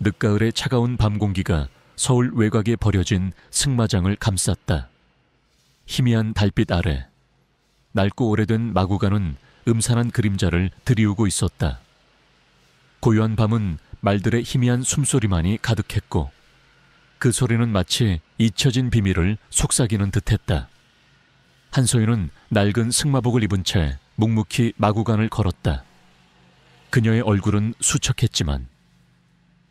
늦가을의 차가운 밤 공기가 서울 외곽에 버려진 승마장을 감쌌다. 희미한 달빛 아래 낡고 오래된 마구간은 음산한 그림자를 드리우고 있었다. 고요한 밤은 말들의 희미한 숨소리만이 가득했고 그 소리는 마치 잊혀진 비밀을 속삭이는 듯했다. 한소윤은 낡은 승마복을 입은 채 묵묵히 마구간을 걸었다. 그녀의 얼굴은 수척했지만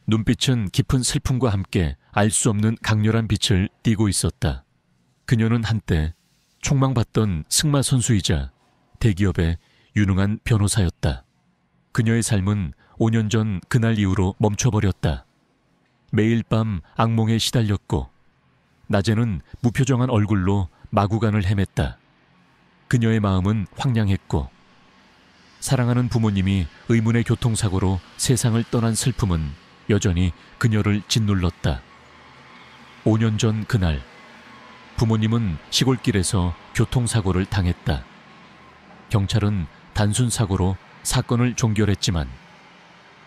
눈빛은 깊은 슬픔과 함께 알 수 없는 강렬한 빛을 띠고 있었다. 그녀는 한때 촉망받던 승마 선수이자 대기업의 유능한 변호사였다. 그녀의 삶은 5년 전 그날 이후로 멈춰버렸다. 매일 밤 악몽에 시달렸고 낮에는 무표정한 얼굴로 마구간을 헤맸다. 그녀의 마음은 황량했고 사랑하는 부모님이 의문의 교통사고로 세상을 떠난 슬픔은 여전히 그녀를 짓눌렀다. 5년 전 그날 부모님은 시골길에서 교통사고를 당했다. 경찰은 단순 사고로 사건을 종결했지만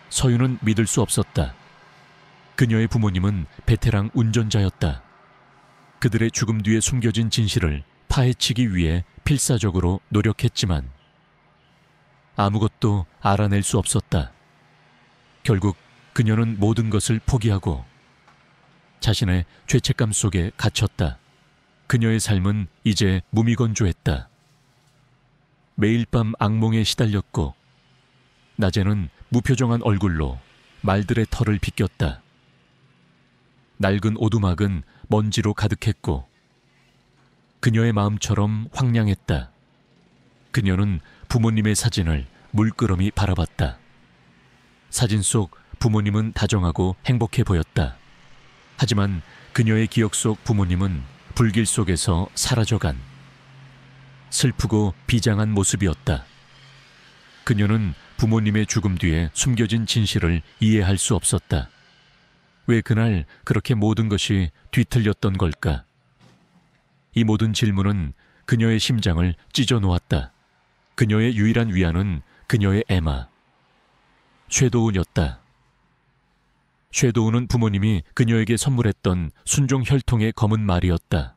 서윤은 믿을 수 없었다. 그녀의 부모님은 베테랑 운전자였다. 그들의 죽음 뒤에 숨겨진 진실을 파헤치기 위해 필사적으로 노력했지만 아무것도 알아낼 수 없었다. 결국 그녀는 모든 것을 포기하고 자신의 죄책감 속에 갇혔다. 그녀의 삶은 이제 무미건조했다. 매일 밤 악몽에 시달렸고 낮에는 무표정한 얼굴로 말들의 털을 비꼈다. 낡은 오두막은 먼지로 가득했고 그녀의 마음처럼 황량했다. 그녀는 부모님의 사진을 물끄러미 바라봤다. 사진 속 부모님은 다정하고 행복해 보였다. 하지만 그녀의 기억 속 부모님은 불길 속에서 사라져간 슬프고 비장한 모습이었다. 그녀는 부모님의 죽음 뒤에 숨겨진 진실을 이해할 수 없었다. 왜 그날 그렇게 모든 것이 뒤틀렸던 걸까? 이 모든 질문은 그녀의 심장을 찢어 놓았다. 그녀의 유일한 위안은 그녀의 애마 쇠도훈이었다. 쇠도훈은 부모님이 그녀에게 선물했던 순종 혈통의 검은 말이었다.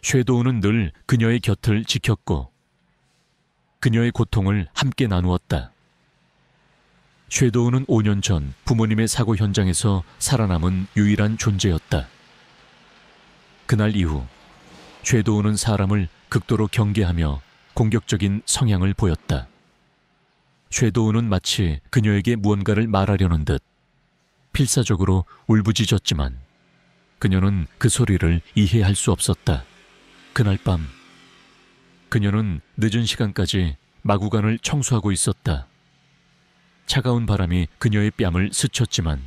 쇠도훈은 늘 그녀의 곁을 지켰고 그녀의 고통을 함께 나누었다. 쇠도훈은 5년 전 부모님의 사고 현장에서 살아남은 유일한 존재였다. 그날 이후 쇠도훈은 사람을 극도로 경계하며 공격적인 성향을 보였다. 쇠도훈은 마치 그녀에게 무언가를 말하려는 듯 필사적으로 울부짖었지만 그녀는 그 소리를 이해할 수 없었다. 그날 밤 그녀는 늦은 시간까지 마구간을 청소하고 있었다. 차가운 바람이 그녀의 뺨을 스쳤지만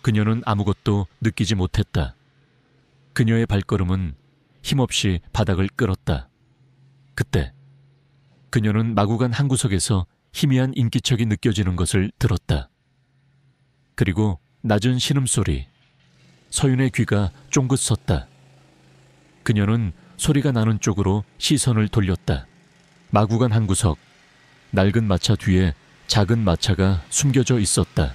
그녀는 아무것도 느끼지 못했다. 그녀의 발걸음은 힘없이 바닥을 끌었다. 그때 그녀는 마구간 한 구석에서 희미한 인기척이 느껴지는 것을 들었다. 그리고 낮은 신음소리, 서윤의 귀가 쫑긋 섰다. 그녀는 소리가 나는 쪽으로 시선을 돌렸다. 마구간 한 구석, 낡은 마차 뒤에 작은 마차가 숨겨져 있었다.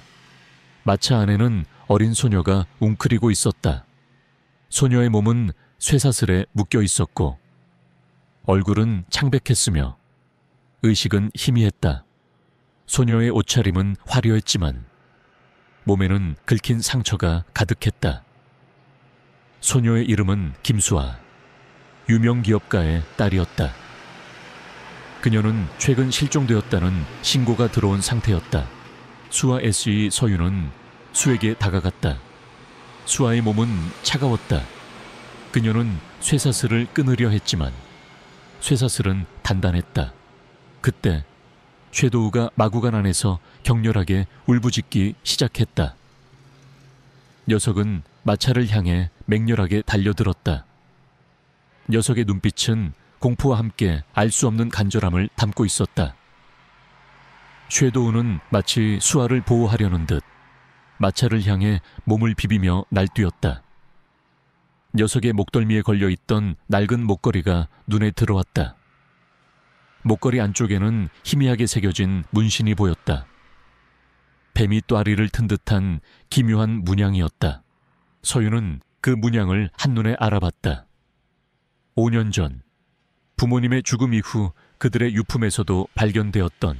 마차 안에는 어린 소녀가 웅크리고 있었다. 소녀의 몸은 쇠사슬에 묶여 있었고 얼굴은 창백했으며 의식은 희미했다. 소녀의 옷차림은 화려했지만 몸에는 긁힌 상처가 가득했다. 소녀의 이름은 김수아, 유명 기업가의 딸이었다. 그녀는 최근 실종되었다는 신고가 들어온 상태였다. 수아 SE 서윤은 수에게 다가갔다. 수아의 몸은 차가웠다. 그녀는 쇠사슬을 끊으려 했지만 쇠사슬은 단단했다. 그때 쇠도우가 마구간 안에서 격렬하게 울부짖기 시작했다. 녀석은 마차를 향해 맹렬하게 달려들었다. 녀석의 눈빛은 공포와 함께 알 수 없는 간절함을 담고 있었다. 쇠도우는 마치 수아를 보호하려는 듯 마차를 향해 몸을 비비며 날뛰었다. 녀석의 목덜미에 걸려있던 낡은 목걸이가 눈에 들어왔다. 목걸이 안쪽에는 희미하게 새겨진 문신이 보였다. 뱀이 또아리를 튼 듯한 기묘한 문양이었다. 서윤은 그 문양을 한눈에 알아봤다. 5년 전 부모님의 죽음 이후 그들의 유품에서도 발견되었던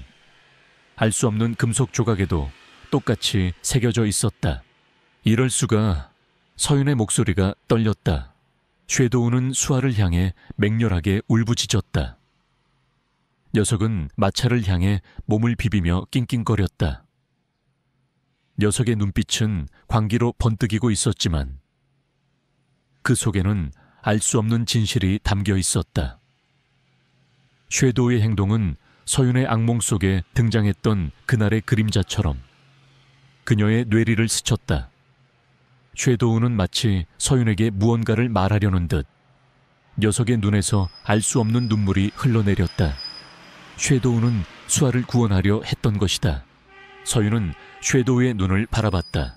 알 수 없는 금속 조각에도 똑같이 새겨져 있었다. 이럴 수가. 서윤의 목소리가 떨렸다. 쉐도우는 수아를 향해 맹렬하게 울부짖었다. 녀석은 마차를 향해 몸을 비비며 낑낑거렸다. 녀석의 눈빛은 광기로 번뜩이고 있었지만 그 속에는 알 수 없는 진실이 담겨 있었다. 쉐도우의 행동은 서윤의 악몽 속에 등장했던 그날의 그림자처럼 그녀의 뇌리를 스쳤다. 쉐도우는 마치 서윤에게 무언가를 말하려는 듯 녀석의 눈에서 알 수 없는 눈물이 흘러내렸다. 쉐도우는 수아를 구원하려 했던 것이다. 서윤은 쉐도우의 눈을 바라봤다.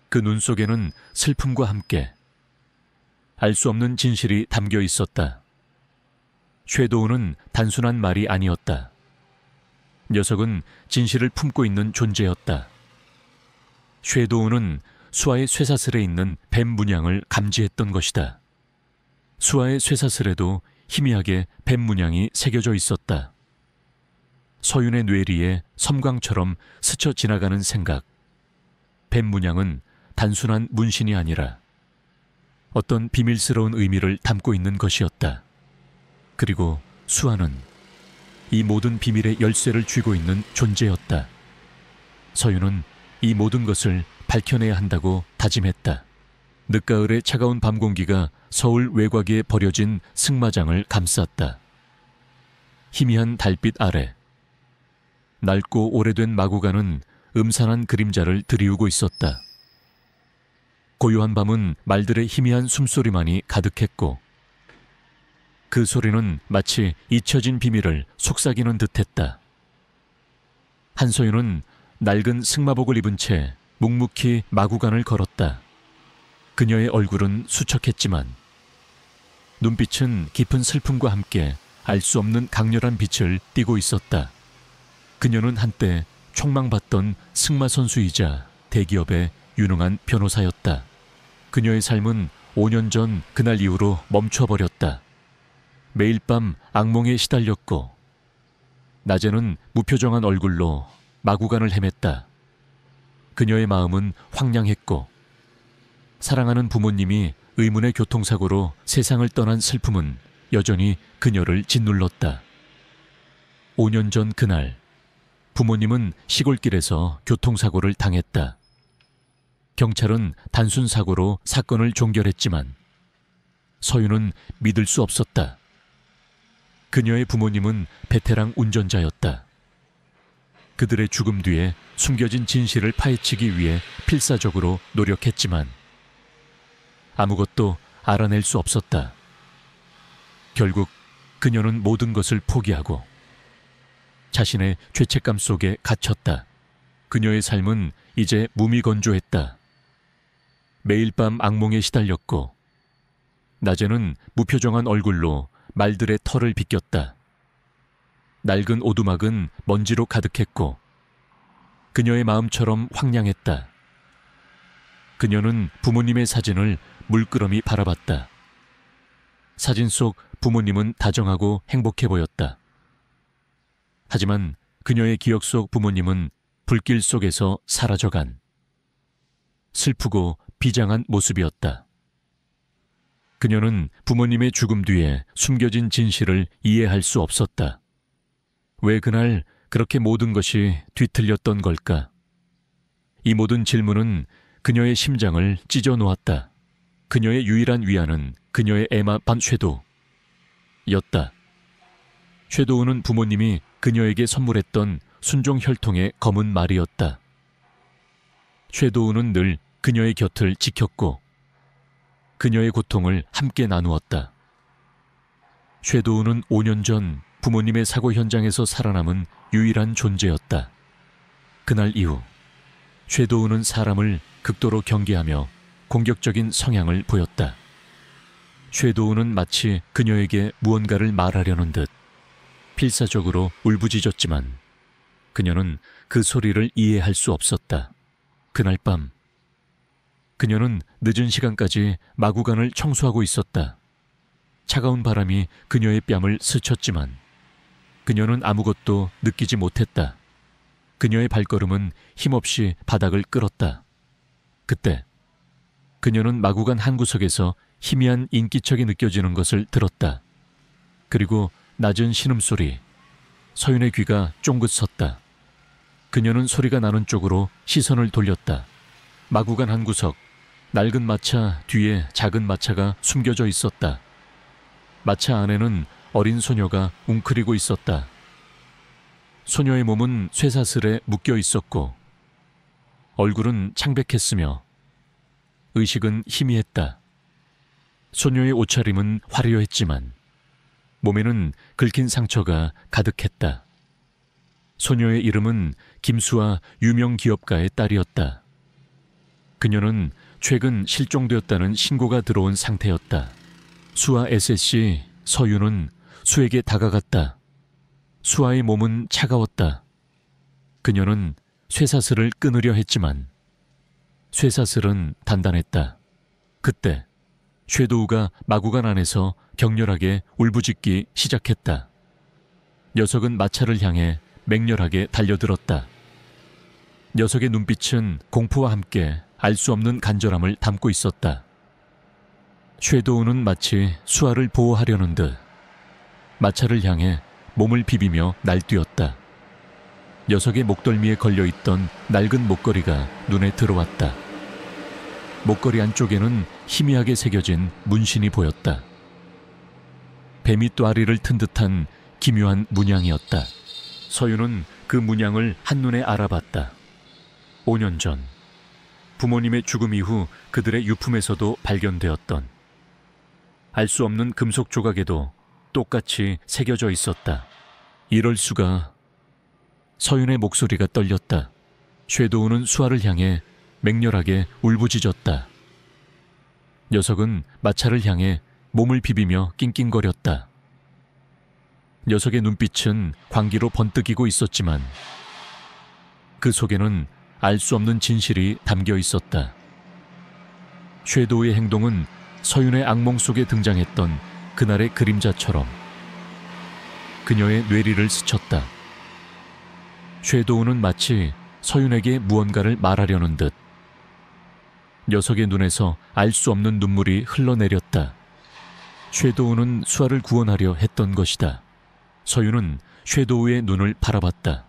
그 눈 속에는 슬픔과 함께 알 수 없는 진실이 담겨 있었다. 쉐도우는 단순한 말이 아니었다. 녀석은 진실을 품고 있는 존재였다. 쉐도우는 수아의 쇠사슬에 있는 뱀 문양을 감지했던 것이다. 수아의 쇠사슬에도 희미하게 뱀 문양이 새겨져 있었다. 서윤의 뇌리에 섬광처럼 스쳐 지나가는 생각. 뱀 문양은 단순한 문신이 아니라 어떤 비밀스러운 의미를 담고 있는 것이었다. 그리고 수아는 이 모든 비밀의 열쇠를 쥐고 있는 존재였다. 서윤은 이 모든 것을 밝혀내야 한다고 다짐했다. 늦가을의 차가운 밤 공기가 서울 외곽에 버려진 승마장을 감쌌다. 희미한 달빛 아래 낡고 오래된 마구간은 음산한 그림자를 드리우고 있었다. 고요한 밤은 말들의 희미한 숨소리만이 가득했고 그 소리는 마치 잊혀진 비밀을 속삭이는 듯했다. 한서윤은 낡은 승마복을 입은 채 묵묵히 마구간을 걸었다. 그녀의 얼굴은 수척했지만 눈빛은 깊은 슬픔과 함께 알 수 없는 강렬한 빛을 띠고 있었다. 그녀는 한때 촉망받던 승마 선수이자 대기업의 유능한 변호사였다. 그녀의 삶은 5년 전 그날 이후로 멈춰버렸다. 매일 밤 악몽에 시달렸고 낮에는 무표정한 얼굴로 마구간을 헤맸다. 그녀의 마음은 황량했고 사랑하는 부모님이 의문의 교통사고로 세상을 떠난 슬픔은 여전히 그녀를 짓눌렀다. 5년 전 그날 부모님은 시골길에서 교통사고를 당했다. 경찰은 단순 사고로 사건을 종결했지만 서윤은 믿을 수 없었다. 그녀의 부모님은 베테랑 운전자였다. 그들의 죽음 뒤에 숨겨진 진실을 파헤치기 위해 필사적으로 노력했지만 아무것도 알아낼 수 없었다. 결국 그녀는 모든 것을 포기하고 자신의 죄책감 속에 갇혔다. 그녀의 삶은 이제 무미건조했다. 매일 밤 악몽에 시달렸고 낮에는 무표정한 얼굴로 말들의 털을 비꼈다. 낡은 오두막은 먼지로 가득했고 그녀의 마음처럼 황량했다. 그녀는 부모님의 사진을 물끄러미 바라봤다. 사진 속 부모님은 다정하고 행복해 보였다. 하지만 그녀의 기억 속 부모님은 불길 속에서 사라져간 슬프고 비장한 모습이었다. 그녀는 부모님의 죽음 뒤에 숨겨진 진실을 이해할 수 없었다. 왜 그날 그렇게 모든 것이 뒤틀렸던 걸까? 이 모든 질문은 그녀의 심장을 찢어 놓았다. 그녀의 유일한 위안은 그녀의 에마 반쉐도우였다. 쉐도우는 부모님이 그녀에게 선물했던 순종 혈통의 검은 말이었다. 쉐도우는 늘 그녀의 곁을 지켰고 그녀의 고통을 함께 나누었다. 쉐도우는 5년 전 부모님의 사고 현장에서 살아남은 유일한 존재였다. 그날 이후 쉐도우는 사람을 극도로 경계하며 공격적인 성향을 보였다. 쉐도우는 마치 그녀에게 무언가를 말하려는 듯 필사적으로 울부짖었지만 그녀는 그 소리를 이해할 수 없었다. 그날 밤 그녀는 늦은 시간까지 마구간을 청소하고 있었다. 차가운 바람이 그녀의 뺨을 스쳤지만 그녀는 아무것도 느끼지 못했다. 그녀의 발걸음은 힘없이 바닥을 끌었다. 그때 그녀는 마구간 한 구석에서 희미한 인기척이 느껴지는 것을 들었다. 그리고 낮은 신음소리. 서윤의 귀가 쫑긋 섰다. 그녀는 소리가 나는 쪽으로 시선을 돌렸다. 마구간 한 구석, 낡은 마차 뒤에 작은 마차가 숨겨져 있었다. 마차 안에는 어린 소녀가 웅크리고 있었다. 소녀의 몸은 쇠사슬에 묶여 있었고 얼굴은 창백했으며 의식은 희미했다. 소녀의 옷차림은 화려했지만 몸에는 긁힌 상처가 가득했다. 소녀의 이름은 김수아 유명 기업가의 딸이었다. 그녀는 최근 실종되었다는 신고가 들어온 상태였다. 수아 SSC 서윤은 수에게 다가갔다. 수아의 몸은 차가웠다. 그녀는 쇠사슬을 끊으려 했지만 쇠사슬은 단단했다. 그때 섀도우가 마구간 안에서 격렬하게 울부짖기 시작했다. 녀석은 마차를 향해 맹렬하게 달려들었다. 녀석의 눈빛은 공포와 함께 알 수 없는 간절함을 담고 있었다. 섀도우는 마치 수아를 보호하려는 듯 마차를 향해 몸을 비비며 날뛰었다. 녀석의 목덜미에 걸려있던 낡은 목걸이가 눈에 들어왔다. 목걸이 안쪽에는 희미하게 새겨진 문신이 보였다. 뱀이 또아리를 튼 듯한 기묘한 문양이었다. 서윤은 그 문양을 한눈에 알아봤다. 5년 전 부모님의 죽음 이후 그들의 유품에서도 발견되었던 알 수 없는 금속 조각에도 똑같이 새겨져 있었다. 이럴 수가. 서윤의 목소리가 떨렸다. 섀도우는 수아를 향해 맹렬하게 울부짖었다. 녀석은 마차를 향해 몸을 비비며 낑낑거렸다. 녀석의 눈빛은 광기로 번뜩이고 있었지만 그 속에는 알 수 없는 진실이 담겨 있었다. 섀도우의 행동은 서윤의 악몽 속에 등장했던 그날의 그림자처럼 그녀의 뇌리를 스쳤다. 섀도우는 마치 서윤에게 무언가를 말하려는 듯 녀석의 눈에서 알 수 없는 눈물이 흘러내렸다. 섀도우는 수아를 구원하려 했던 것이다. 서윤은 섀도우의 눈을 바라봤다.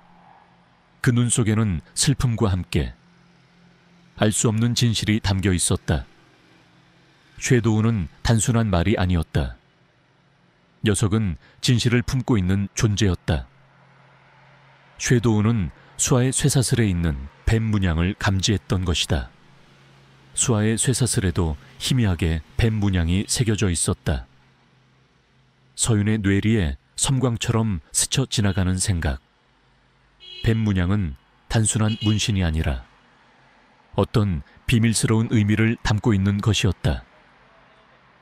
그 눈 속에는 슬픔과 함께 알 수 없는 진실이 담겨 있었다. 섀도우는 단순한 말이 아니었다. 녀석은 진실을 품고 있는 존재였다. 섀도우는 수아의 쇠사슬에 있는 뱀 문양을 감지했던 것이다. 수아의 쇠사슬에도 희미하게 뱀 문양이 새겨져 있었다. 서윤의 뇌리에 섬광처럼 스쳐 지나가는 생각. 뱀 문양은 단순한 문신이 아니라 어떤 비밀스러운 의미를 담고 있는 것이었다.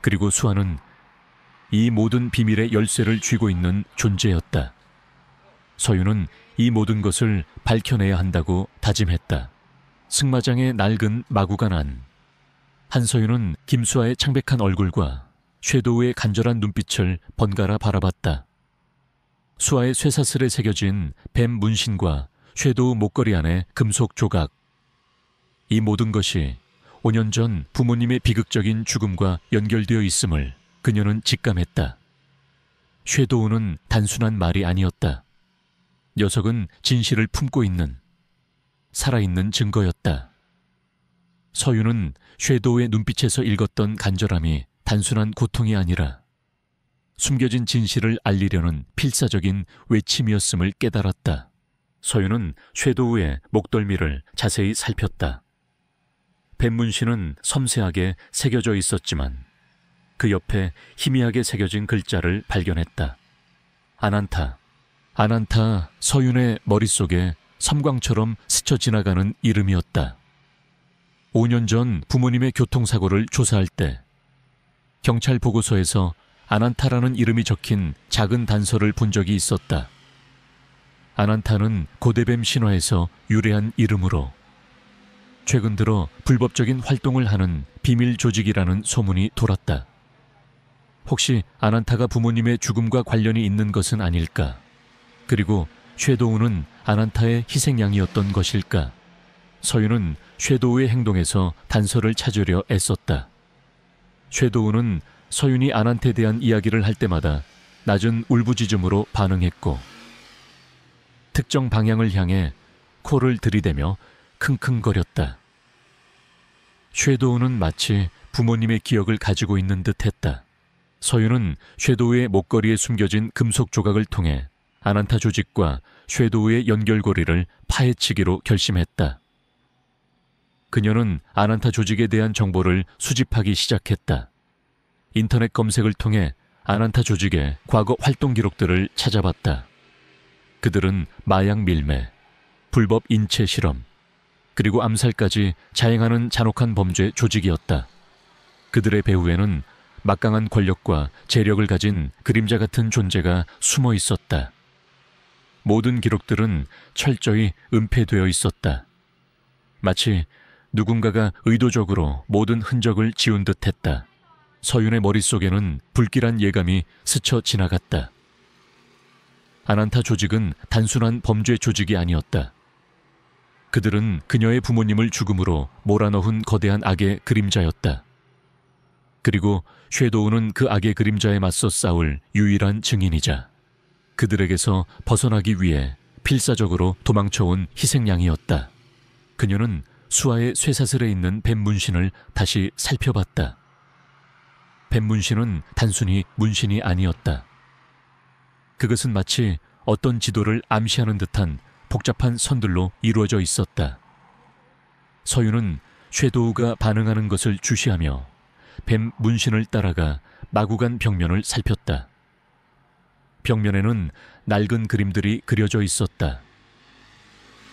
그리고 수아는 이 모든 비밀의 열쇠를 쥐고 있는 존재였다. 서윤은 이 모든 것을 밝혀내야 한다고 다짐했다. 승마장의 낡은 마구간 안. 한서윤은 김수아의 창백한 얼굴과 섀도우의 간절한 눈빛을 번갈아 바라봤다. 수아의 쇠사슬에 새겨진 뱀 문신과 섀도우 목걸이 안의 금속 조각. 이 모든 것이 5년 전 부모님의 비극적인 죽음과 연결되어 있음을 그녀는 직감했다. 섀도우는 단순한 말이 아니었다. 녀석은 진실을 품고 있는 살아있는 증거였다. 서윤은 섀도우의 눈빛에서 읽었던 간절함이 단순한 고통이 아니라 숨겨진 진실을 알리려는 필사적인 외침이었음을 깨달았다. 서윤은 섀도우의 목덜미를 자세히 살폈다. 뱀문신은 섬세하게 새겨져 있었지만 그 옆에 희미하게 새겨진 글자를 발견했다. 아난타. 아난타. 서윤의 머릿속에 섬광처럼 스쳐 지나가는 이름이었다. 5년 전 부모님의 교통사고를 조사할 때 경찰 보고서에서 아난타라는 이름이 적힌 작은 단서를 본 적이 있었다. 아난타는 고대뱀 신화에서 유래한 이름으로 최근 들어 불법적인 활동을 하는 비밀 조직이라는 소문이 돌았다. 혹시 아난타가 부모님의 죽음과 관련이 있는 것은 아닐까? 그리고 쉐도우는 아난타의 희생양이었던 것일까? 서윤은 쉐도우의 행동에서 단서를 찾으려 애썼다. 쉐도우는 서윤이 아난타에 대한 이야기를 할 때마다 낮은 울부짖음으로 반응했고 특정 방향을 향해 코를 들이대며 킁킁거렸다. 쉐도우는 마치 부모님의 기억을 가지고 있는 듯했다. 서윤은 쉐도우의 목걸이에 숨겨진 금속 조각을 통해 아난타 조직과 쉐도우의 연결고리를 파헤치기로 결심했다. 그녀는 아난타 조직에 대한 정보를 수집하기 시작했다. 인터넷 검색을 통해 아난타 조직의 과거 활동 기록들을 찾아봤다. 그들은 마약 밀매, 불법 인체 실험, 그리고 암살까지 자행하는 잔혹한 범죄 조직이었다. 그들의 배후에는 막강한 권력과 재력을 가진 그림자 같은 존재가 숨어 있었다. 모든 기록들은 철저히 은폐되어 있었다. 마치 누군가가 의도적으로 모든 흔적을 지운 듯했다. 서윤의 머릿속에는 불길한 예감이 스쳐 지나갔다. 아난타 조직은 단순한 범죄 조직이 아니었다. 그들은 그녀의 부모님을 죽음으로 몰아넣은 거대한 악의 그림자였다. 그리고 쉐도우는 그 악의 그림자에 맞서 싸울 유일한 증인이자 그들에게서 벗어나기 위해 필사적으로 도망쳐온 희생양이었다. 그녀는 수하의 쇠사슬에 있는 뱀 문신을 다시 살펴봤다. 뱀 문신은 단순히 문신이 아니었다. 그것은 마치 어떤 지도를 암시하는 듯한 복잡한 선들로 이루어져 있었다. 서윤은 쉐도우가 반응하는 것을 주시하며 뱀 문신을 따라가 마구간 벽면을 살폈다. 벽면에는 낡은 그림들이 그려져 있었다.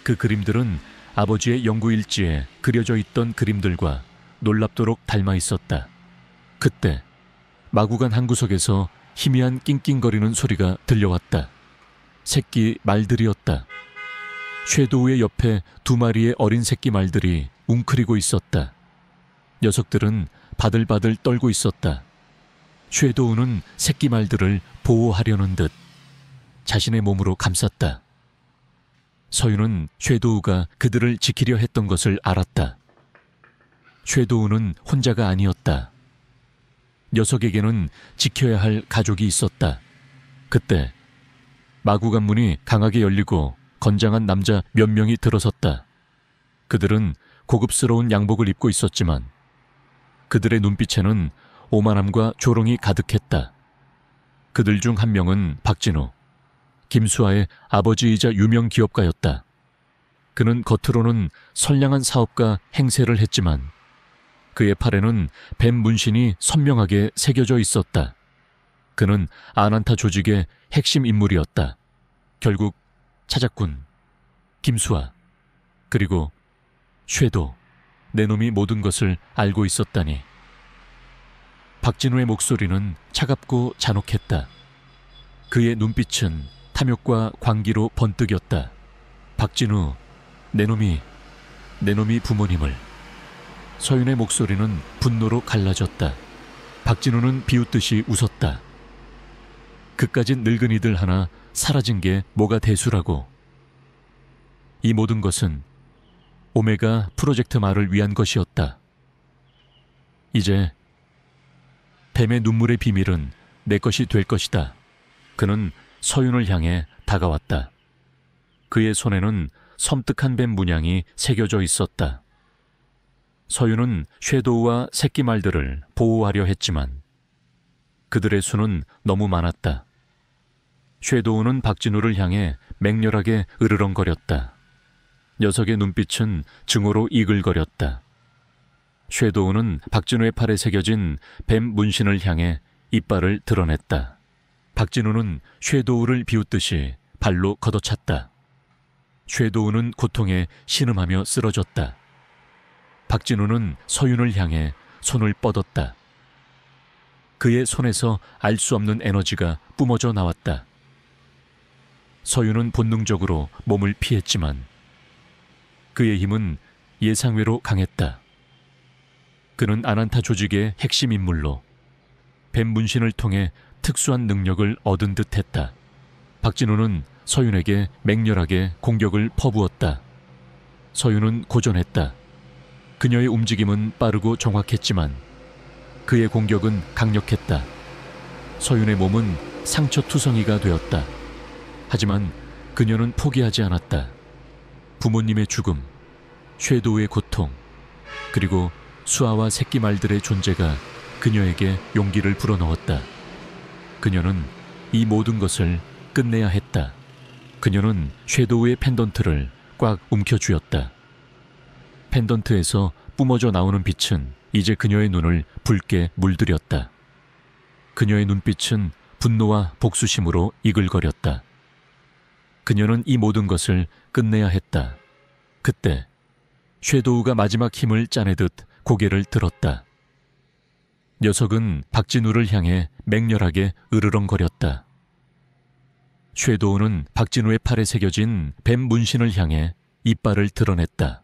그 그림들은 아버지의 연구일지에 그려져 있던 그림들과 놀랍도록 닮아 있었다. 그때 마구간 한 구석에서 희미한 낑낑거리는 소리가 들려왔다. 새끼 말들이었다. 쉐도우의 옆에 2마리의 어린 새끼 말들이 웅크리고 있었다. 녀석들은 바들바들 떨고 있었다. 쉐도우는 새끼 말들을 보호하려는 듯 자신의 몸으로 감쌌다. 서윤은 쉐도우가 그들을 지키려 했던 것을 알았다. 쉐도우는 혼자가 아니었다. 녀석에게는 지켜야 할 가족이 있었다. 그때 마구간 문이 강하게 열리고 건장한 남자 몇 명이 들어섰다. 그들은 고급스러운 양복을 입고 있었지만 그들의 눈빛에는 오만함과 조롱이 가득했다. 그들 중 한 명은 박진우, 김수아의 아버지이자 유명 기업가였다. 그는 겉으로는 선량한 사업가 행세를 했지만 그의 팔에는 뱀 문신이 선명하게 새겨져 있었다. 그는 아난타 조직의 핵심 인물이었다. 결국 차작군, 김수아, 그리고 쉐도, 내 놈이 모든 것을 알고 있었다니. 박진우의 목소리는 차갑고 잔혹했다. 그의 눈빛은 탐욕과 광기로 번뜩였다. 박진우, 내 놈이 부모님을. 서윤의 목소리는 분노로 갈라졌다. 박진우는 비웃듯이 웃었다. 그까진 늙은이들 하나 사라진 게 뭐가 대수라고. 이 모든 것은 오메가 프로젝트 말을 위한 것이었다. 이제 뱀의 눈물의 비밀은 내 것이 될 것이다. 그는 서윤을 향해 다가왔다. 그의 손에는 섬뜩한 뱀 문양이 새겨져 있었다. 서윤은 쉐도우와 새끼 말들을 보호하려 했지만 그들의 수는 너무 많았다. 쉐도우는 박진우를 향해 맹렬하게 으르렁거렸다. 녀석의 눈빛은 증오로 이글거렸다. 쉐도우는 박진우의 팔에 새겨진 뱀 문신을 향해 이빨을 드러냈다. 박진우는 쉐도우를 비웃듯이 발로 걷어찼다. 쉐도우는 고통에 신음하며 쓰러졌다. 박진우는 서윤을 향해 손을 뻗었다. 그의 손에서 알 수 없는 에너지가 뿜어져 나왔다. 서윤은 본능적으로 몸을 피했지만 그의 힘은 예상외로 강했다. 그는 아난타 조직의 핵심 인물로 뱀 문신을 통해 특수한 능력을 얻은 듯했다. 박진우는 서윤에게 맹렬하게 공격을 퍼부었다. 서윤은 고전했다. 그녀의 움직임은 빠르고 정확했지만 그의 공격은 강력했다. 서윤의 몸은 상처투성이가 되었다. 하지만 그녀는 포기하지 않았다. 부모님의 죽음, 섀도우의 고통, 그리고 수아와 새끼 말들의 존재가 그녀에게 용기를 불어넣었다. 그녀는 이 모든 것을 끝내야 했다. 그녀는 섀도우의 펜던트를 꽉 움켜쥐었다. 펜던트에서 뿜어져 나오는 빛은 이제 그녀의 눈을 붉게 물들였다. 그녀의 눈빛은 분노와 복수심으로 이글거렸다. 그녀는 이 모든 것을 끝내야 했다. 그때 섀도우가 마지막 힘을 짜내듯 고개를 들었다. 녀석은 박진우를 향해 맹렬하게 으르렁거렸다. 섀도우는 박진우의 팔에 새겨진 뱀 문신을 향해 이빨을 드러냈다.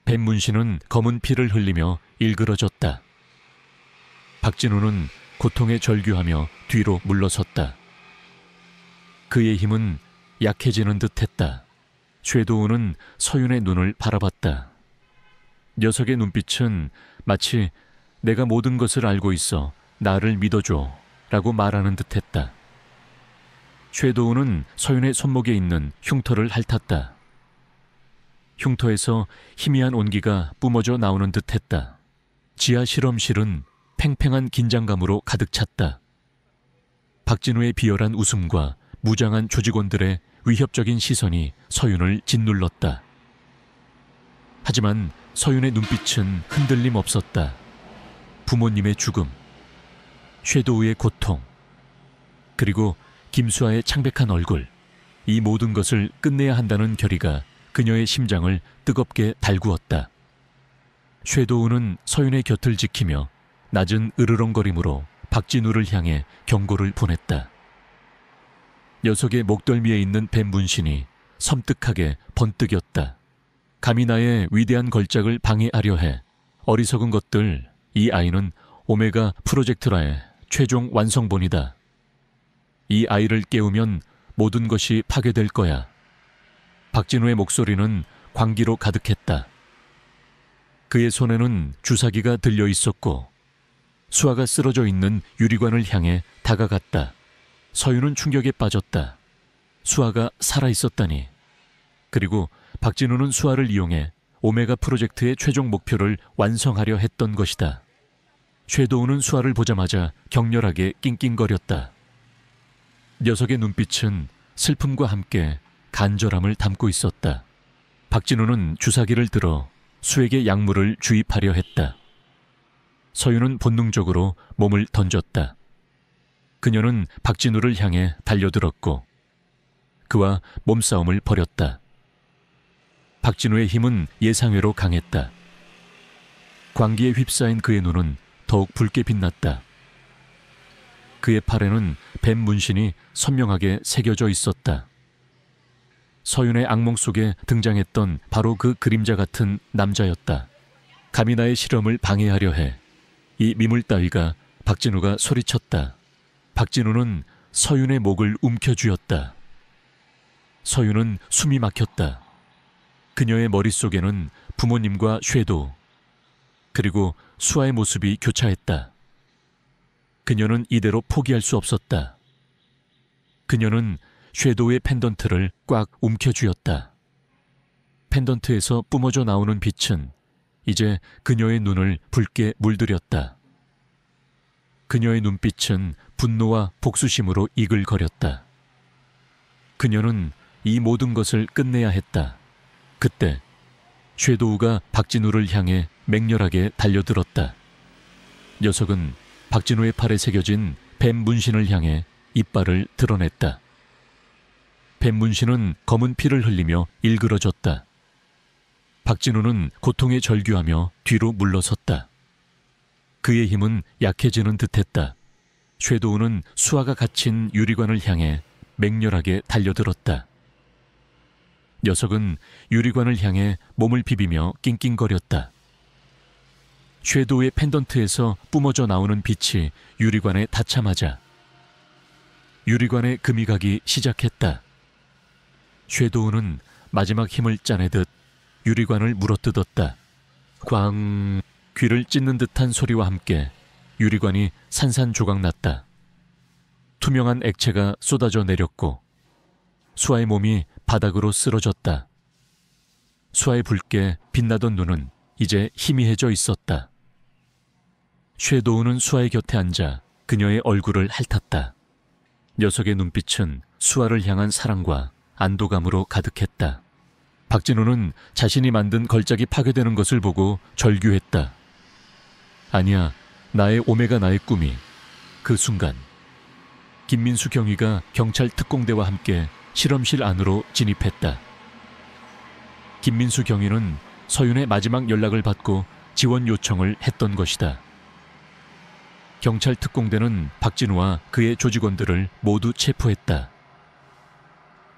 뱀 문신은 검은 피를 흘리며 일그러졌다. 박진우는 고통에 절규하며 뒤로 물러섰다. 그의 힘은 약해지는 듯했다. 섀도우는 서윤의 눈을 바라봤다. 녀석의 눈빛은 마치 내가 모든 것을 알고 있어 나를 믿어줘 라고 말하는 듯했다. 섀도우는 서윤의 손목에 있는 흉터를 핥았다. 흉터에서 희미한 온기가 뿜어져 나오는 듯했다. 지하 실험실은 팽팽한 긴장감으로 가득 찼다. 박진우의 비열한 웃음과 무장한 조직원들의 위협적인 시선이 서윤을 짓눌렀다. 하지만 서윤의 눈빛은 흔들림 없었다. 부모님의 죽음, 섀도우의 고통, 그리고 김수아의 창백한 얼굴, 이 모든 것을 끝내야 한다는 결의가 그녀의 심장을 뜨겁게 달구었다. 섀도우는 서윤의 곁을 지키며 낮은 으르렁거림으로 박진우를 향해 경고를 보냈다. 녀석의 목덜미에 있는 뱀 문신이 섬뜩하게 번뜩였다. 감히 나의 위대한 걸작을 방해하려 해. 어리석은 것들, 이 아이는 오메가 프로젝트라의 최종 완성본이다. 이 아이를 깨우면 모든 것이 파괴될 거야. 박진우의 목소리는 광기로 가득했다. 그의 손에는 주사기가 들려 있었고 수아가 쓰러져 있는 유리관을 향해 다가갔다. 서윤은 충격에 빠졌다. 수아가 살아있었다니. 그리고 박진우는 수아를 이용해 오메가 프로젝트의 최종 목표를 완성하려 했던 것이다. 섀도우는 수아를 보자마자 격렬하게 낑낑거렸다. 녀석의 눈빛은 슬픔과 함께 간절함을 담고 있었다. 박진우는 주사기를 들어 수에게 약물을 주입하려 했다. 서윤은 본능적으로 몸을 던졌다. 그녀는 박진우를 향해 달려들었고 그와 몸싸움을 벌였다. 박진우의 힘은 예상외로 강했다. 광기에 휩싸인 그의 눈은 더욱 붉게 빛났다. 그의 팔에는 뱀 문신이 선명하게 새겨져 있었다. 서윤의 악몽 속에 등장했던 바로 그 그림자 같은 남자였다. 감히 나의 실험을 방해하려 해. 이 미물 따위가. 박진우가 소리쳤다. 박진우는 서윤의 목을 움켜쥐었다. 서윤은 숨이 막혔다. 그녀의 머릿속에는 부모님과 섀도우 그리고 수아의 모습이 교차했다. 그녀는 이대로 포기할 수 없었다. 그녀는 섀도우의 펜던트를 꽉 움켜쥐었다. 펜던트에서 뿜어져 나오는 빛은 이제 그녀의 눈을 붉게 물들였다. 그녀의 눈빛은 분노와 복수심으로 이글거렸다. 그녀는 이 모든 것을 끝내야 했다. 그때 섀도우가 박진우를 향해 맹렬하게 달려들었다. 녀석은 박진우의 팔에 새겨진 뱀 문신을 향해 이빨을 드러냈다. 뱀 문신은 검은 피를 흘리며 일그러졌다. 박진우는 고통에 절규하며 뒤로 물러섰다. 그의 힘은 약해지는 듯했다. 섀도우는 수아가 갇힌 유리관을 향해 맹렬하게 달려들었다. 녀석은 유리관을 향해 몸을 비비며 낑낑거렸다. 섀도우의 펜던트에서 뿜어져 나오는 빛이 유리관에 닿자마자 유리관에 금이 가기 시작했다. 섀도우는 마지막 힘을 짜내듯 유리관을 물어뜯었다. 꽝! 귀를 찢는 듯한 소리와 함께 유리관이 산산조각났다. 투명한 액체가 쏟아져 내렸고 수아의 몸이 바닥으로 쓰러졌다. 수아의 붉게 빛나던 눈은 이제 희미해져 있었다. 섀도우는 수아의 곁에 앉아 그녀의 얼굴을 핥았다. 녀석의 눈빛은 수아를 향한 사랑과 안도감으로 가득했다. 박진우는 자신이 만든 걸작이 파괴되는 것을 보고 절규했다. 아니야, 나의 오메가 나의 꿈이. 그 순간 김민수 경위가 경찰 특공대와 함께 실험실 안으로 진입했다. 김민수 경위는 서윤의 마지막 연락을 받고 지원 요청을 했던 것이다. 경찰 특공대는 박진우와 그의 조직원들을 모두 체포했다.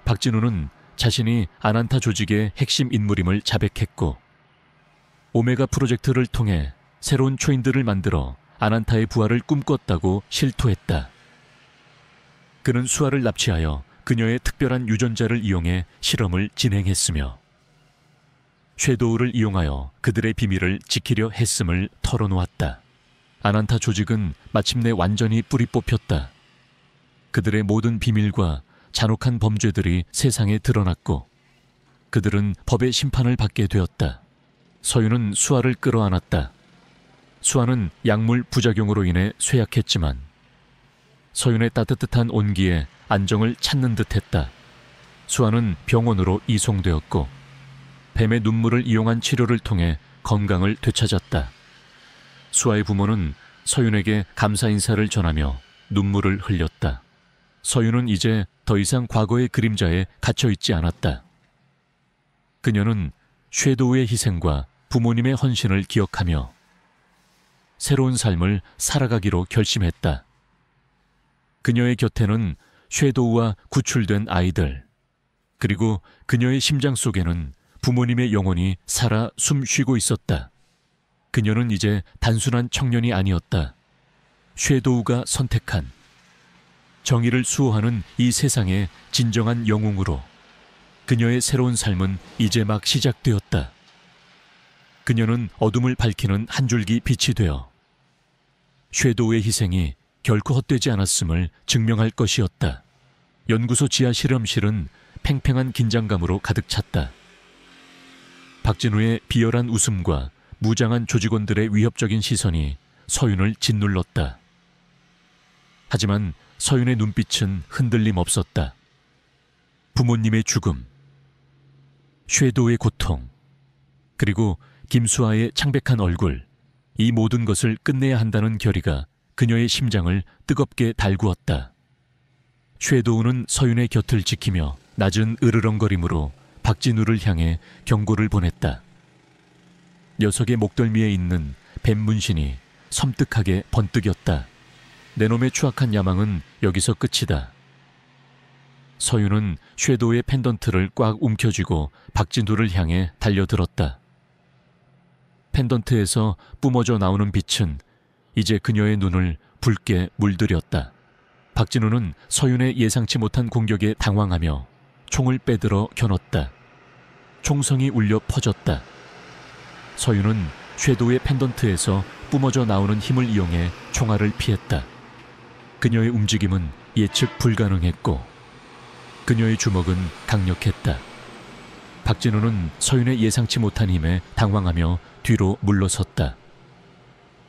박진우는 자신이 아난타 조직의 핵심 인물임을 자백했고 오메가 프로젝트를 통해 새로운 초인들을 만들어 아난타의 부활을 꿈꿨다고 실토했다. 그는 수아를 납치하여 그녀의 특별한 유전자를 이용해 실험을 진행했으며 섀도우를 이용하여 그들의 비밀을 지키려 했음을 털어놓았다. 아난타 조직은 마침내 완전히 뿌리 뽑혔다. 그들의 모든 비밀과 잔혹한 범죄들이 세상에 드러났고 그들은 법의 심판을 받게 되었다. 서윤은 수아를 끌어안았다. 수아는 약물 부작용으로 인해 쇠약했지만 서윤의 따뜻한 온기에 안정을 찾는 듯했다. 수아는 병원으로 이송되었고 뱀의 눈물을 이용한 치료를 통해 건강을 되찾았다. 수아의 부모는 서윤에게 감사 인사를 전하며 눈물을 흘렸다. 서윤은 이제 더 이상 과거의 그림자에 갇혀있지 않았다. 그녀는 섀도우의 희생과 부모님의 헌신을 기억하며 새로운 삶을 살아가기로 결심했다. 그녀의 곁에는 섀도우와 구출된 아이들, 그리고 그녀의 심장 속에는 부모님의 영혼이 살아 숨 쉬고 있었다. 그녀는 이제 단순한 청년이 아니었다. 섀도우가 선택한 정의를 수호하는 이 세상의 진정한 영웅으로 그녀의 새로운 삶은 이제 막 시작되었다. 그녀는 어둠을 밝히는 한 줄기 빛이 되어 섀도우의 희생이 결코 헛되지 않았음을 증명할 것이었다. 연구소 지하 실험실은 팽팽한 긴장감으로 가득 찼다. 박진우의 비열한 웃음과 무장한 조직원들의 위협적인 시선이 서윤을 짓눌렀다. 하지만 서윤의 눈빛은 흔들림 없었다. 부모님의 죽음, 섀도우의 고통, 그리고 김수아의 창백한 얼굴, 이 모든 것을 끝내야 한다는 결의가 그녀의 심장을 뜨겁게 달구었다. 섀도우는 서윤의 곁을 지키며 낮은 으르렁거림으로 박진우를 향해 경고를 보냈다. 녀석의 목덜미에 있는 뱀 문신이 섬뜩하게 번뜩였다. 내 놈의 추악한 야망은 여기서 끝이다. 서윤은 섀도우의 펜던트를 꽉 움켜쥐고 박진우를 향해 달려들었다. 펜던트에서 뿜어져 나오는 빛은 이제 그녀의 눈을 붉게 물들였다. 박진우는 서윤의 예상치 못한 공격에 당황하며 총을 빼들어 겨눴다. 총성이 울려 퍼졌다. 서윤은 섀도우의 펜던트에서 뿜어져 나오는 힘을 이용해 총알을 피했다. 그녀의 움직임은 예측 불가능했고 그녀의 주먹은 강력했다. 박진우는 서윤의 예상치 못한 힘에 당황하며 뒤로 물러섰다.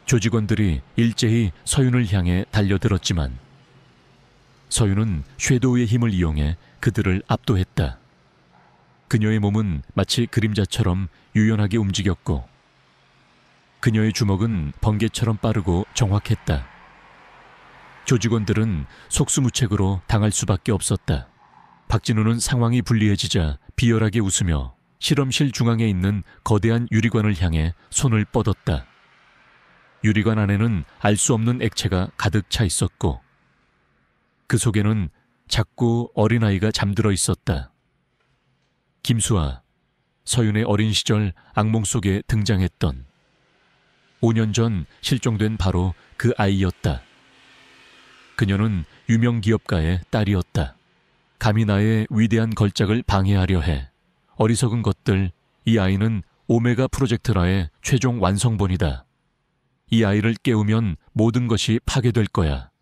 조직원들이 일제히 서윤을 향해 달려들었지만 서윤은 섀도우의 힘을 이용해 그들을 압도했다. 그녀의 몸은 마치 그림자처럼 유연하게 움직였고 그녀의 주먹은 번개처럼 빠르고 정확했다. 조직원들은 속수무책으로 당할 수밖에 없었다. 박진우는 상황이 불리해지자 비열하게 웃으며 실험실 중앙에 있는 거대한 유리관을 향해 손을 뻗었다. 유리관 안에는 알 수 없는 액체가 가득 차 있었고 그 속에는 작고 어린아이가 잠들어 있었다. 김수아, 서윤의 어린 시절 악몽 속에 등장했던 5년 전 실종된 바로 그 아이였다. 그녀는 유명 기업가의 딸이었다. 감히 나의 위대한 걸작을 방해하려 해. 어리석은 것들, 이 아이는 오메가 프로젝트라의 최종 완성본이다. 이 아이를 깨우면 모든 것이 파괴될 거야.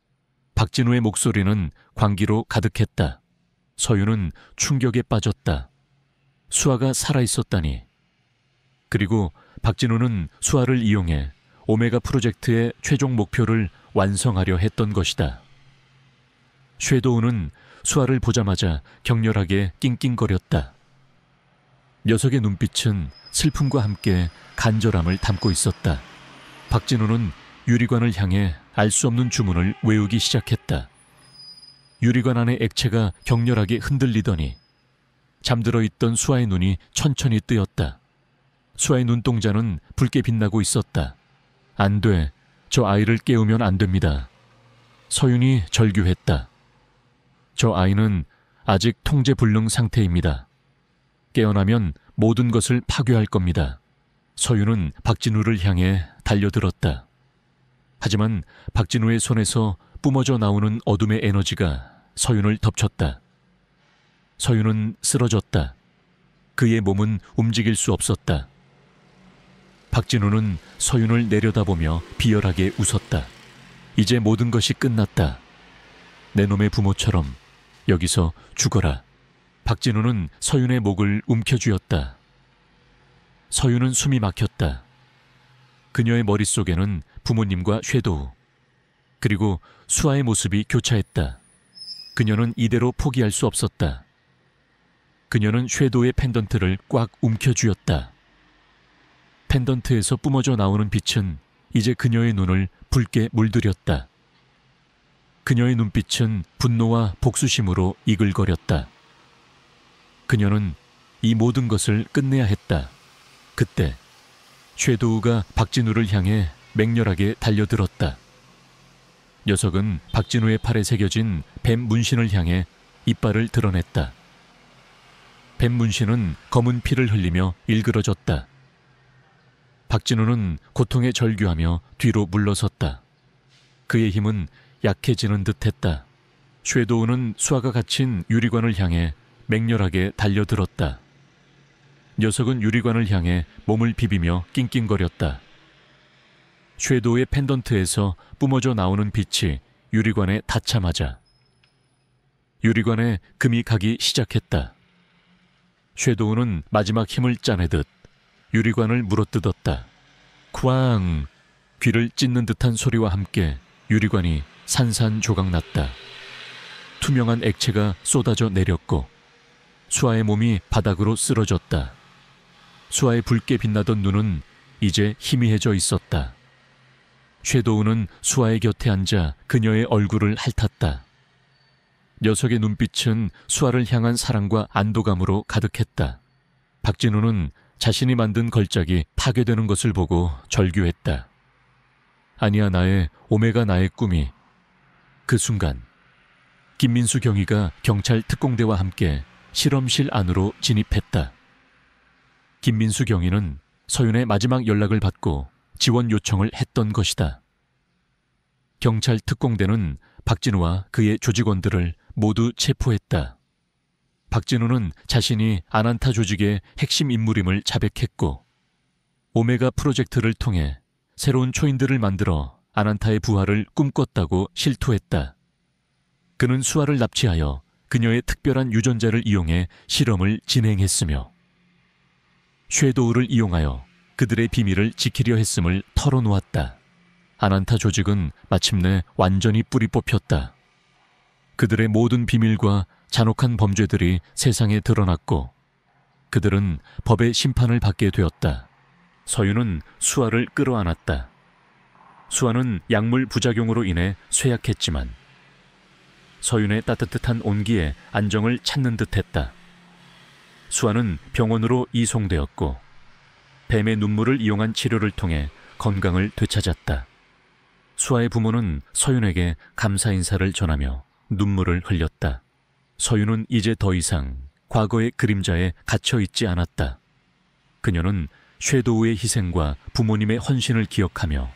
박진우의 목소리는 광기로 가득했다. 서윤은 충격에 빠졌다. 수아가 살아있었다니. 그리고 박진우는 수아를 이용해 오메가 프로젝트의 최종 목표를 완성하려 했던 것이다. 섀도우는 수아를 보자마자 격렬하게 낑낑거렸다. 녀석의 눈빛은 슬픔과 함께 간절함을 담고 있었다. 박진우는 유리관을 향해 알 수 없는 주문을 외우기 시작했다. 유리관 안의 액체가 격렬하게 흔들리더니 잠들어 있던 수아의 눈이 천천히 뜨였다. 수아의 눈동자는 붉게 빛나고 있었다. 안 돼. 저 아이를 깨우면 안 됩니다. 서윤이 절규했다. 저 아이는 아직 통제 불능 상태입니다. 깨어나면 모든 것을 파괴할 겁니다. 서윤은 박진우를 향해 달려들었다. 하지만 박진우의 손에서 뿜어져 나오는 어둠의 에너지가 서윤을 덮쳤다. 서윤은 쓰러졌다. 그의 몸은 움직일 수 없었다. 박진우는 서윤을 내려다보며 비열하게 웃었다. 이제 모든 것이 끝났다. 내 놈의 부모처럼 여기서 죽어라. 박진우는 서윤의 목을 움켜쥐었다. 서윤은 숨이 막혔다. 그녀의 머릿속에는 부모님과 섀도우, 그리고 수아의 모습이 교차했다. 그녀는 이대로 포기할 수 없었다. 그녀는 섀도우의 펜던트를 꽉 움켜쥐었다. 펜던트에서 뿜어져 나오는 빛은 이제 그녀의 눈을 붉게 물들였다. 그녀의 눈빛은 분노와 복수심으로 이글거렸다. 그녀는 이 모든 것을 끝내야 했다. 그때 섀도우가 박진우를 향해 맹렬하게 달려들었다. 녀석은 박진우의 팔에 새겨진 뱀 문신을 향해 이빨을 드러냈다. 뱀 문신은 검은 피를 흘리며 일그러졌다. 박진우는 고통에 절규하며 뒤로 물러섰다. 그의 힘은 약해지는 듯했다. 섀도우는 수아가 갇힌 유리관을 향해 맹렬하게 달려들었다. 녀석은 유리관을 향해 몸을 비비며 낑낑거렸다. 섀도우의 펜던트에서 뿜어져 나오는 빛이 유리관에 닿자마자 유리관에 금이 가기 시작했다. 섀도우는 마지막 힘을 짜내듯 유리관을 물어뜯었다. 쾅! 귀를 찢는 듯한 소리와 함께 유리관이 산산조각났다. 투명한 액체가 쏟아져 내렸고 수아의 몸이 바닥으로 쓰러졌다. 수아의 붉게 빛나던 눈은 이제 희미해져 있었다. 섀도우는 수아의 곁에 앉아 그녀의 얼굴을 핥았다. 녀석의 눈빛은 수아를 향한 사랑과 안도감으로 가득했다. 박진우는 자신이 만든 걸작이 파괴되는 것을 보고 절규했다. 아니야, 나의 오메가 나의 꿈이. 그 순간 김민수 경위가 경찰 특공대와 함께 실험실 안으로 진입했다. 김민수 경위는 서윤의 마지막 연락을 받고 지원 요청을 했던 것이다. 경찰 특공대는 박진우와 그의 조직원들을 모두 체포했다. 박진우는 자신이 아난타 조직의 핵심 인물임을 자백했고 오메가 프로젝트를 통해 새로운 초인들을 만들어 아난타의 부활을 꿈꿨다고 실토했다. 그는 수아를 납치하여 그녀의 특별한 유전자를 이용해 실험을 진행했으며 섀도우를 이용하여 그들의 비밀을 지키려 했음을 털어놓았다. 아난타 조직은 마침내 완전히 뿌리 뽑혔다. 그들의 모든 비밀과 잔혹한 범죄들이 세상에 드러났고 그들은 법의 심판을 받게 되었다. 서윤은 수아를 끌어안았다. 수아는 약물 부작용으로 인해 쇠약했지만 서윤의 따뜻한 온기에 안정을 찾는 듯했다. 수아는 병원으로 이송되었고 뱀의 눈물을 이용한 치료를 통해 건강을 되찾았다. 수아의 부모는 서윤에게 감사 인사를 전하며 눈물을 흘렸다. 서윤은 이제 더 이상 과거의 그림자에 갇혀 있지 않았다. 그녀는 섀도우의 희생과 부모님의 헌신을 기억하며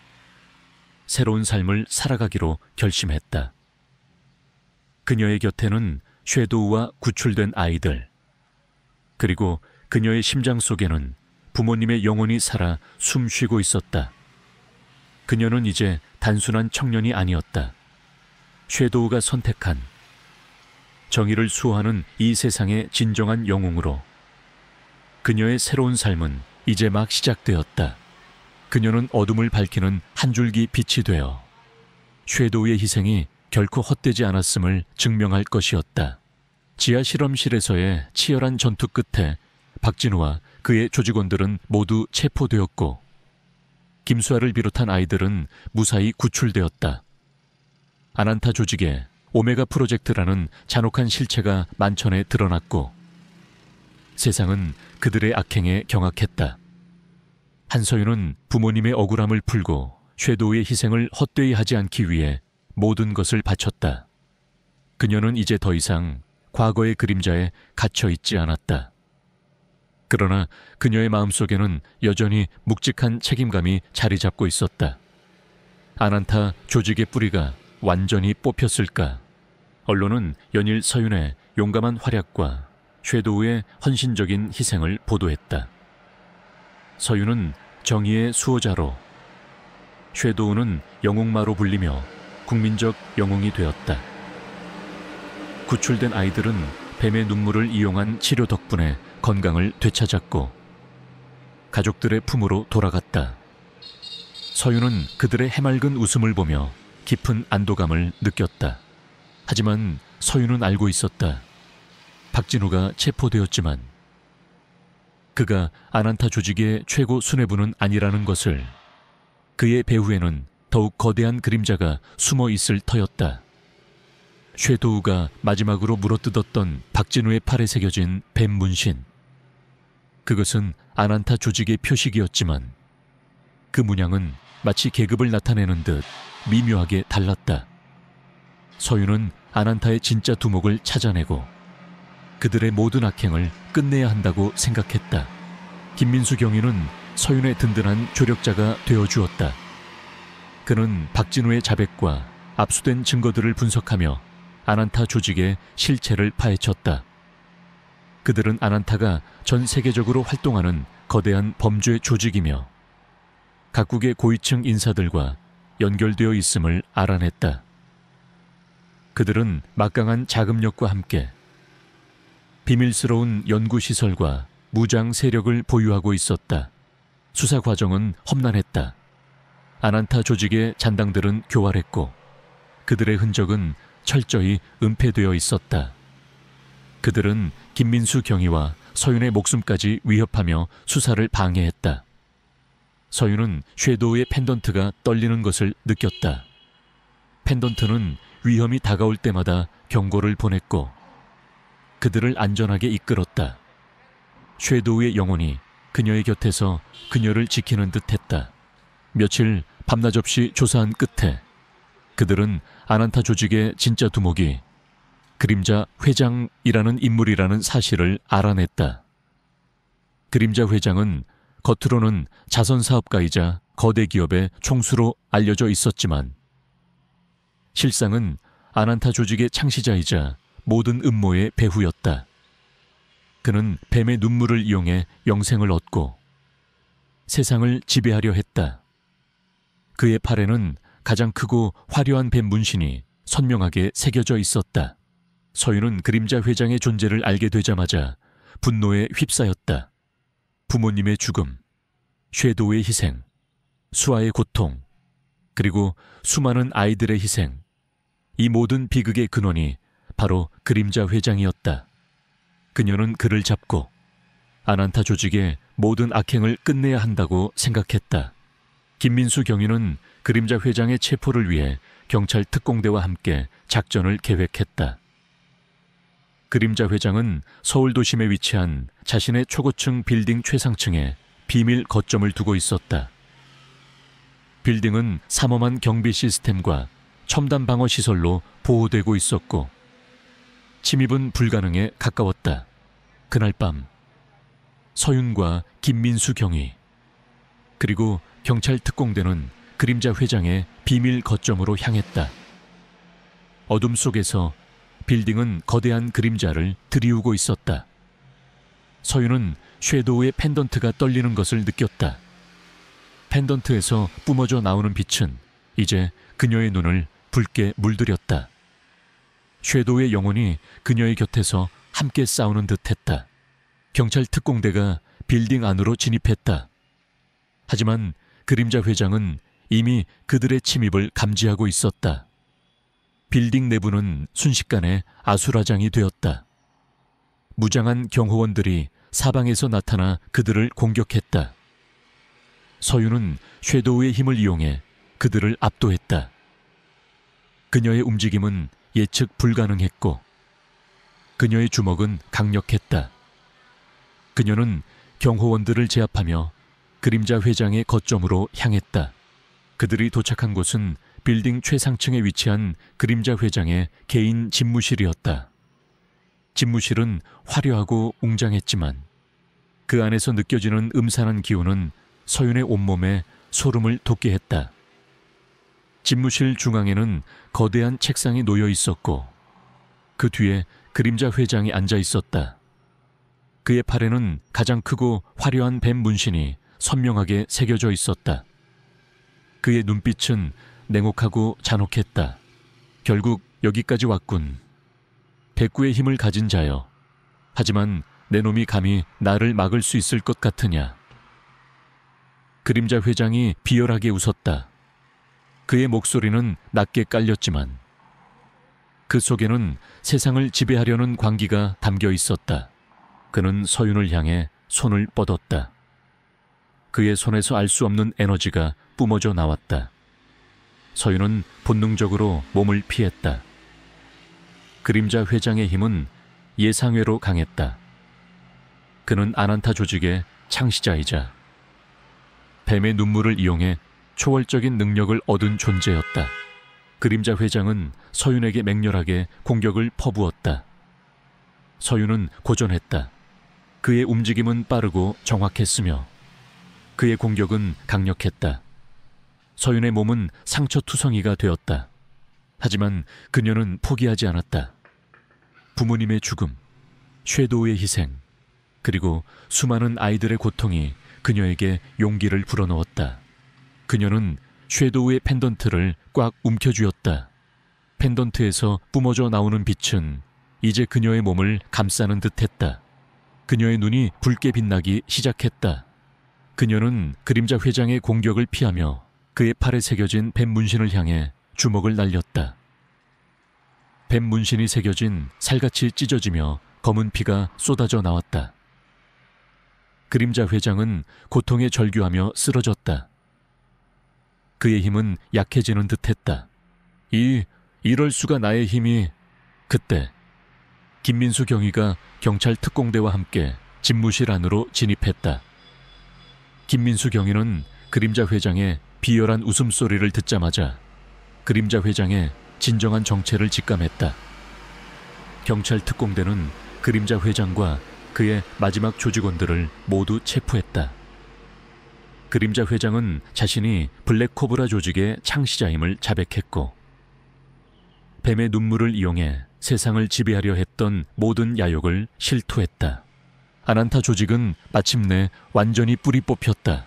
새로운 삶을 살아가기로 결심했다. 그녀의 곁에는 섀도우와 구출된 아이들, 그리고 그녀의 심장 속에는 부모님의 영혼이 살아 숨쉬고 있었다. 그녀는 이제 단순한 청년이 아니었다. 섀도우가 선택한 정의를 수호하는 이 세상의 진정한 영웅으로. 그녀의 새로운 삶은 이제 막 시작되었다. 그녀는 어둠을 밝히는 한 줄기 빛이 되어 섀도우의 희생이 결코 헛되지 않았음을 증명할 것이었다. 지하 실험실에서의 치열한 전투 끝에 박진우와 그의 조직원들은 모두 체포되었고 김수아를 비롯한 아이들은 무사히 구출되었다. 아난타 조직의 오메가 프로젝트라는 잔혹한 실체가 만천에 드러났고 세상은 그들의 악행에 경악했다. 한서윤은 부모님의 억울함을 풀고 섀도우의 희생을 헛되이 하지 않기 위해 모든 것을 바쳤다. 그녀는 이제 더 이상 과거의 그림자에 갇혀 있지 않았다. 그러나 그녀의 마음속에는 여전히 묵직한 책임감이 자리 잡고 있었다. 아난타 조직의 뿌리가 완전히 뽑혔을까? 언론은 연일 서윤의 용감한 활약과 섀도우의 헌신적인 희생을 보도했다. 서윤은 정의의 수호자로, 섀도우는 영웅마로 불리며 국민적 영웅이 되었다. 구출된 아이들은 뱀의 눈물을 이용한 치료 덕분에 건강을 되찾았고 가족들의 품으로 돌아갔다. 서윤은 그들의 해맑은 웃음을 보며 깊은 안도감을 느꼈다. 하지만 서윤은 알고 있었다. 박진우가 체포되었지만 그가 아난타 조직의 최고 수뇌부는 아니라는 것을. 그의 배후에는 더욱 거대한 그림자가 숨어 있을 터였다. 섀도우가 마지막으로 물어뜯었던 박진우의 팔에 새겨진 뱀 문신. 그것은 아난타 조직의 표식이었지만 그 문양은 마치 계급을 나타내는 듯 미묘하게 달랐다. 서윤은 아난타의 진짜 두목을 찾아내고 그들의 모든 악행을 끝내야 한다고 생각했다. 김민수 경위는 서윤의 든든한 조력자가 되어주었다. 그는 박진우의 자백과 압수된 증거들을 분석하며 아난타 조직의 실체를 파헤쳤다. 그들은 아난타가 전 세계적으로 활동하는 거대한 범죄 조직이며 각국의 고위층 인사들과 연결되어 있음을 알아냈다. 그들은 막강한 자금력과 함께 비밀스러운 연구시설과 무장 세력을 보유하고 있었다. 수사 과정은 험난했다. 아난타 조직의 잔당들은 교활했고 그들의 흔적은 철저히 은폐되어 있었다. 그들은 김민수 경위와 서윤의 목숨까지 위협하며 수사를 방해했다. 서윤은 섀도우의 펜던트가 떨리는 것을 느꼈다. 펜던트는 위험이 다가올 때마다 경고를 보냈고 그들을 안전하게 이끌었다. 섀도우의 영혼이 그녀의 곁에서 그녀를 지키는 듯했다. 며칠 밤낮 없이 조사한 끝에 그들은 아난타 조직의 진짜 두목이 그림자 회장이라는 인물이라는 사실을 알아냈다. 그림자 회장은 겉으로는 자선사업가이자 거대 기업의 총수로 알려져 있었지만 실상은 아난타 조직의 창시자이자 모든 음모의 배후였다. 그는 뱀의 눈물을 이용해 영생을 얻고 세상을 지배하려 했다. 그의 팔에는 가장 크고 화려한 뱀 문신이 선명하게 새겨져 있었다. 서윤은 그림자 회장의 존재를 알게 되자마자 분노에 휩싸였다. 부모님의 죽음, 섀도우의 희생, 수아의 고통, 그리고 수많은 아이들의 희생. 이 모든 비극의 근원이 바로 그림자 회장이었다. 그녀는 그를 잡고 아난타 조직의 모든 악행을 끝내야 한다고 생각했다. 김민수 경위는 그림자 회장의 체포를 위해 경찰 특공대와 함께 작전을 계획했다. 그림자 회장은 서울 도심에 위치한 자신의 초고층 빌딩 최상층에 비밀 거점을 두고 있었다. 빌딩은 삼엄한 경비 시스템과 첨단 방어 시설로 보호되고 있었고 침입은 불가능에 가까웠다. 그날 밤 서윤과 김민수 경위 그리고 경찰 특공대는 그림자 회장의 비밀 거점으로 향했다. 어둠 속에서 빌딩은 거대한 그림자를 들이우고 있었다. 서윤은 섀도우의 펜던트가 떨리는 것을 느꼈다. 펜던트에서 뿜어져 나오는 빛은 이제 그녀의 눈을 붉게 물들였다. 섀도우의 영혼이 그녀의 곁에서 함께 싸우는 듯했다. 경찰 특공대가 빌딩 안으로 진입했다. 하지만 그림자 회장은 이미 그들의 침입을 감지하고 있었다. 빌딩 내부는 순식간에 아수라장이 되었다. 무장한 경호원들이 사방에서 나타나 그들을 공격했다. 서윤은 섀도우의 힘을 이용해 그들을 압도했다. 그녀의 움직임은 예측 불가능했고 그녀의 주먹은 강력했다. 그녀는 경호원들을 제압하며 그림자 회장의 거점으로 향했다. 그들이 도착한 곳은 빌딩 최상층에 위치한 그림자 회장의 개인 집무실이었다. 집무실은 화려하고 웅장했지만 그 안에서 느껴지는 음산한 기운은 서윤의 온몸에 소름을 돋게 했다. 집무실 중앙에는 거대한 책상이 놓여 있었고 그 뒤에 그림자 회장이 앉아 있었다. 그의 팔에는 가장 크고 화려한 뱀 문신이 선명하게 새겨져 있었다. 그의 눈빛은 냉혹하고 잔혹했다. 결국 여기까지 왔군. 백구의 힘을 가진 자여. 하지만 내 놈이 감히 나를 막을 수 있을 것 같으냐. 그림자 회장이 비열하게 웃었다. 그의 목소리는 낮게 깔렸지만 그 속에는 세상을 지배하려는 광기가 담겨 있었다. 그는 서윤을 향해 손을 뻗었다. 그의 손에서 알 수 없는 에너지가 뿜어져 나왔다. 서윤은 본능적으로 몸을 피했다. 그림자 회장의 힘은 예상외로 강했다. 그는 아난타 조직의 창시자이자 뱀의 눈물을 이용해 초월적인 능력을 얻은 존재였다. 그림자 회장은 서윤에게 맹렬하게 공격을 퍼부었다. 서윤은 고전했다. 그의 움직임은 빠르고 정확했으며 그의 공격은 강력했다. 서윤의 몸은 상처투성이가 되었다. 하지만 그녀는 포기하지 않았다. 부모님의 죽음, 섀도우의 희생, 그리고 수많은 아이들의 고통이 그녀에게 용기를 불어넣었다. 그녀는 섀도우의 펜던트를 꽉 움켜쥐었다. 펜던트에서 뿜어져 나오는 빛은 이제 그녀의 몸을 감싸는 듯했다. 그녀의 눈이 붉게 빛나기 시작했다. 그녀는 그림자 회장의 공격을 피하며 그의 팔에 새겨진 뱀 문신을 향해 주먹을 날렸다. 뱀 문신이 새겨진 살같이 찢어지며 검은 피가 쏟아져 나왔다. 그림자 회장은 고통에 절규하며 쓰러졌다. 그의 힘은 약해지는 듯했다. 이럴 수가 나의 힘이... 그때 김민수 경위가 경찰 특공대와 함께 집무실 안으로 진입했다. 김민수 경위는 그림자 회장의 비열한 웃음소리를 듣자마자 그림자 회장의 진정한 정체를 직감했다. 경찰 특공대는 그림자 회장과 그의 마지막 조직원들을 모두 체포했다. 그림자 회장은 자신이 블랙코브라 조직의 창시자임을 자백했고 뱀의 눈물을 이용해 세상을 지배하려 했던 모든 야욕을 실토했다. 아난타 조직은 마침내 완전히 뿌리 뽑혔다.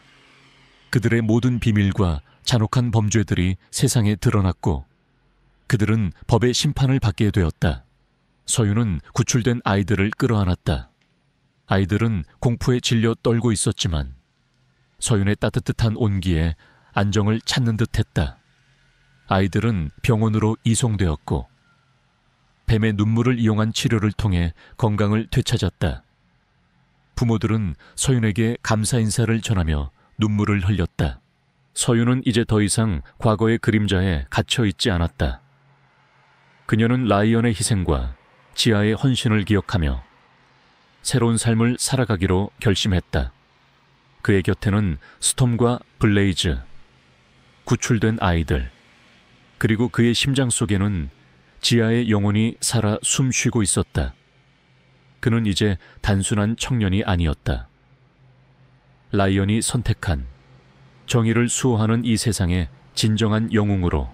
그들의 모든 비밀과 잔혹한 범죄들이 세상에 드러났고 그들은 법의 심판을 받게 되었다. 서윤은 구출된 아이들을 끌어안았다. 아이들은 공포에 질려 떨고 있었지만 서윤의 따뜻한 온기에 안정을 찾는 듯했다. 아이들은 병원으로 이송되었고 뱀의 눈물을 이용한 치료를 통해 건강을 되찾았다. 부모들은 서윤에게 감사 인사를 전하며 눈물을 흘렸다. 서윤은 이제 더 이상 과거의 그림자에 갇혀 있지 않았다. 그녀는 라이언의 희생과 지아의 헌신을 기억하며 새로운 삶을 살아가기로 결심했다. 그의 곁에는 스톰과 블레이즈, 구출된 아이들, 그리고 그의 심장 속에는 지하의 영혼이 살아 숨쉬고 있었다. 그는 이제 단순한 청년이 아니었다. 라이언이 선택한 정의를 수호하는 이 세상의 진정한 영웅으로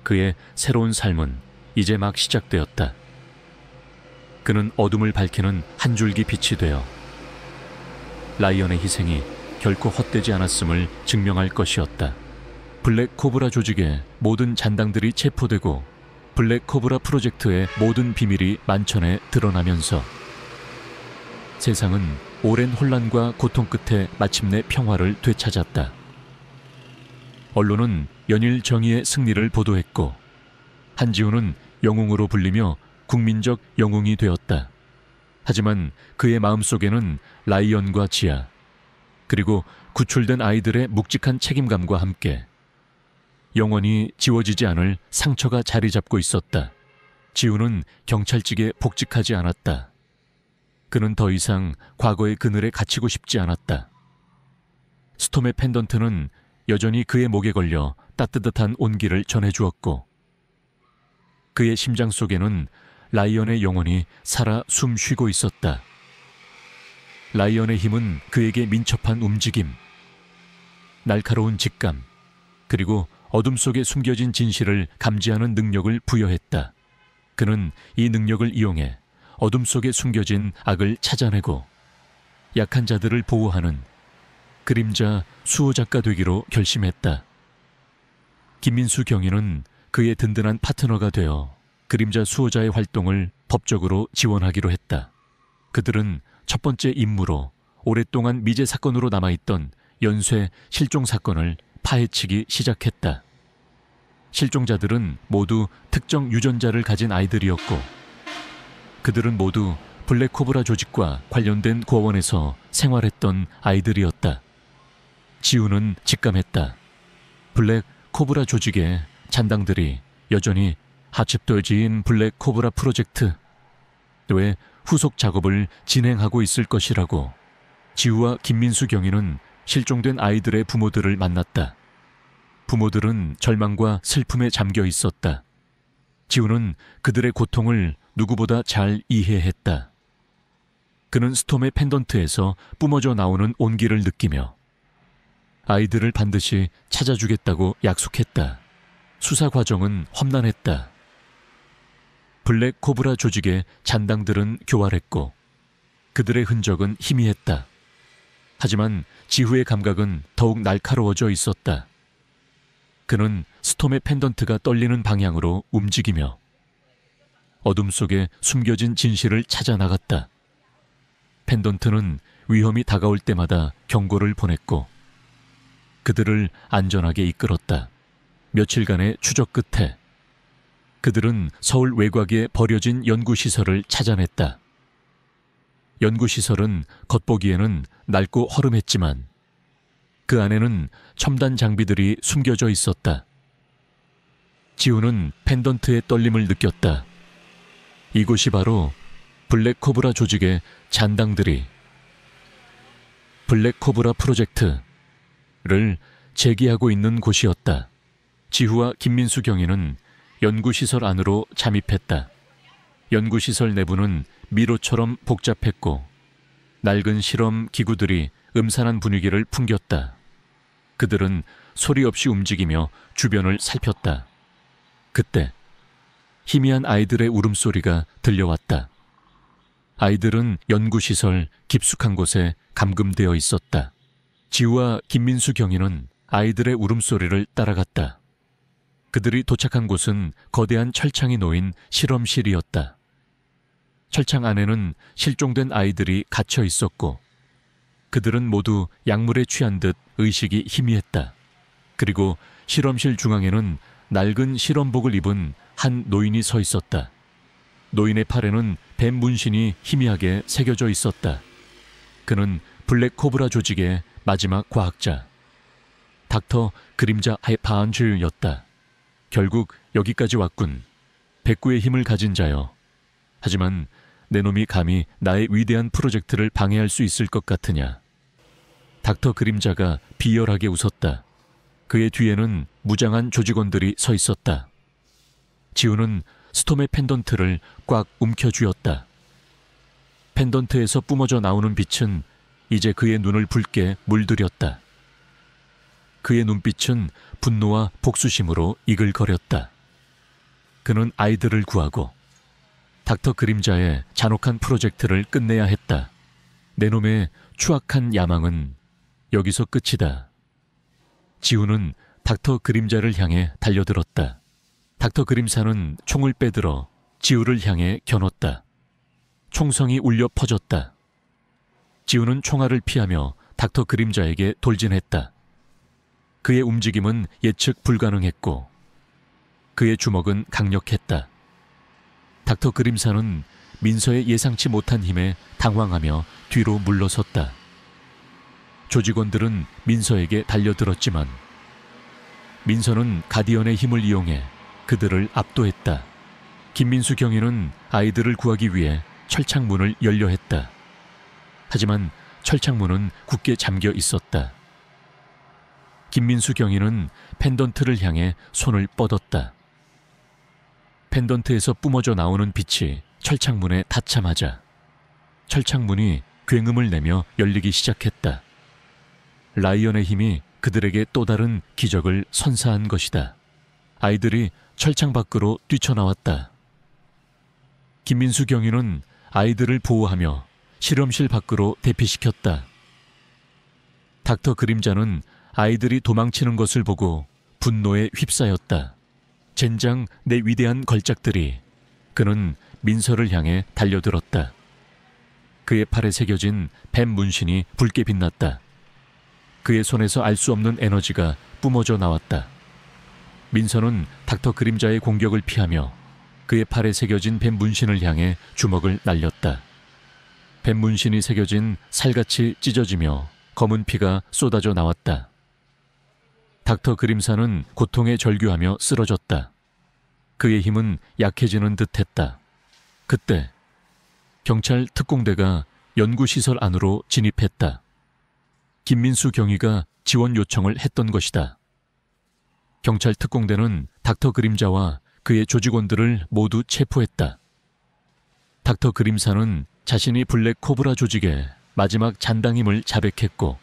그의 새로운 삶은 이제 막 시작되었다. 그는 어둠을 밝히는 한 줄기 빛이 되어 라이언의 희생이 결코 헛되지 않았음을 증명할 것이었다. 블랙 코브라 조직의 모든 잔당들이 체포되고 블랙 코브라 프로젝트의 모든 비밀이 만천에 드러나면서 세상은 오랜 혼란과 고통 끝에 마침내 평화를 되찾았다. 언론은 연일 정의의 승리를 보도했고 한지훈은 영웅으로 불리며 국민적 영웅이 되었다. 하지만 그의 마음속에는 라이언과 지아 그리고 구출된 아이들의 묵직한 책임감과 함께 영원히 지워지지 않을 상처가 자리 잡고 있었다. 지우는 경찰직에 복직하지 않았다. 그는 더 이상 과거의 그늘에 갇히고 싶지 않았다. 스톰의 펜던트는 여전히 그의 목에 걸려 따뜻한 온기를 전해주었고 그의 심장 속에는 라이언의 영혼이 살아 숨쉬고 있었다. 라이언의 힘은 그에게 민첩한 움직임, 날카로운 직감, 그리고 어둠 속에 숨겨진 진실을 감지하는 능력을 부여했다. 그는 이 능력을 이용해 어둠 속에 숨겨진 악을 찾아내고 약한 자들을 보호하는 그림자 수호자가 되기로 결심했다. 김민수 경위는 그의 든든한 파트너가 되어 그림자 수호자의 활동을 법적으로 지원하기로 했다. 그들은 첫 번째 임무로 오랫동안 미제 사건으로 남아있던 연쇄 실종 사건을 파헤치기 시작했다. 실종자들은 모두 특정 유전자를 가진 아이들이었고 그들은 모두 블랙 코브라 조직과 관련된 고원에서 생활했던 아이들이었다. 지우는 직감했다. 블랙 코브라 조직의 잔당들이 여전히 하칩도지인 블랙 코브라 프로젝트 왜 후속 작업을 진행하고 있을 것이라고. 지우와 김민수 경위는 실종된 아이들의 부모들을 만났다. 부모들은 절망과 슬픔에 잠겨 있었다. 지우는 그들의 고통을 누구보다 잘 이해했다. 그는 스톰의 펜던트에서 뿜어져 나오는 온기를 느끼며 아이들을 반드시 찾아주겠다고 약속했다. 수사 과정은 험난했다. 블랙 코브라 조직의 잔당들은 교활했고 그들의 흔적은 희미했다. 하지만 지후의 감각은 더욱 날카로워져 있었다. 그는 스톰의 펜던트가 떨리는 방향으로 움직이며 어둠 속에 숨겨진 진실을 찾아 나갔다. 펜던트는 위험이 다가올 때마다 경고를 보냈고 그들을 안전하게 이끌었다. 며칠간의 추적 끝에 그들은 서울 외곽에 버려진 연구시설을 찾아냈다. 연구시설은 겉보기에는 낡고 허름했지만 그 안에는 첨단 장비들이 숨겨져 있었다. 지우는 펜던트의 떨림을 느꼈다. 이곳이 바로 블랙 코브라 조직의 잔당들이 블랙 코브라 프로젝트를 재기하고 있는 곳이었다. 지후와 김민수 경위는 연구시설 안으로 잠입했다. 연구시설 내부는 미로처럼 복잡했고 낡은 실험 기구들이 음산한 분위기를 풍겼다. 그들은 소리 없이 움직이며 주변을 살폈다. 그때 희미한 아이들의 울음소리가 들려왔다. 아이들은 연구시설 깊숙한 곳에 감금되어 있었다. 지우와 김민수 경위는 아이들의 울음소리를 따라갔다. 그들이 도착한 곳은 거대한 철창이 놓인 실험실이었다. 철창 안에는 실종된 아이들이 갇혀 있었고 그들은 모두 약물에 취한 듯 의식이 희미했다. 그리고 실험실 중앙에는 낡은 실험복을 입은 한 노인이 서 있었다. 노인의 팔에는 뱀 문신이 희미하게 새겨져 있었다. 그는 블랙 코브라 조직의 마지막 과학자 닥터 그림자 하이파안즈였다. 결국 여기까지 왔군. 백구의 힘을 가진 자여. 하지만 내 놈이 감히 나의 위대한 프로젝트를 방해할 수 있을 것 같으냐. 닥터 그림자가 비열하게 웃었다. 그의 뒤에는 무장한 조직원들이 서 있었다. 지우는 스톰의 펜던트를 꽉 움켜쥐었다. 펜던트에서 뿜어져 나오는 빛은 이제 그의 눈을 붉게 물들였다. 그의 눈빛은 분노와 복수심으로 이글거렸다. 그는 아이들을 구하고 닥터 그림자의 잔혹한 프로젝트를 끝내야 했다. 내 놈의 추악한 야망은 여기서 끝이다. 지우는 닥터 그림자를 향해 달려들었다. 닥터 그림사는 총을 빼들어 지우를 향해 겨눴다. 총성이 울려 퍼졌다. 지우는 총알을 피하며 닥터 그림자에게 돌진했다. 그의 움직임은 예측 불가능했고 그의 주먹은 강력했다. 닥터 그림사는 민서의 예상치 못한 힘에 당황하며 뒤로 물러섰다. 조직원들은 민서에게 달려들었지만 민서는 가디언의 힘을 이용해 그들을 압도했다. 김민수 경위는 아이들을 구하기 위해 철창문을 열려 했다. 하지만 철창문은 굳게 잠겨 있었다. 김민수 경위는 펜던트를 향해 손을 뻗었다. 펜던트에서 뿜어져 나오는 빛이 철창문에 닿자마자 철창문이 굉음을 내며 열리기 시작했다. 라이언의 힘이 그들에게 또 다른 기적을 선사한 것이다. 아이들이 철창 밖으로 뛰쳐나왔다. 김민수 경위는 아이들을 보호하며 실험실 밖으로 대피시켰다. 닥터 그림자는 아이들이 도망치는 것을 보고 분노에 휩싸였다. 젠장 내 위대한 걸작들이. 그는 민서를 향해 달려들었다. 그의 팔에 새겨진 뱀 문신이 붉게 빛났다. 그의 손에서 알 수 없는 에너지가 뿜어져 나왔다. 민서는 닥터 그림자의 공격을 피하며 그의 팔에 새겨진 뱀 문신을 향해 주먹을 날렸다. 뱀 문신이 새겨진 살같이 찢어지며 검은 피가 쏟아져 나왔다. 닥터 그림사는 고통에 절규하며 쓰러졌다. 그의 힘은 약해지는 듯했다. 그때 경찰 특공대가 연구시설 안으로 진입했다. 김민수 경위가 지원 요청을 했던 것이다. 경찰 특공대는 닥터 그림자와 그의 조직원들을 모두 체포했다. 닥터 그림사는 자신이 블랙 코브라 조직의 마지막 잔당임을 자백했고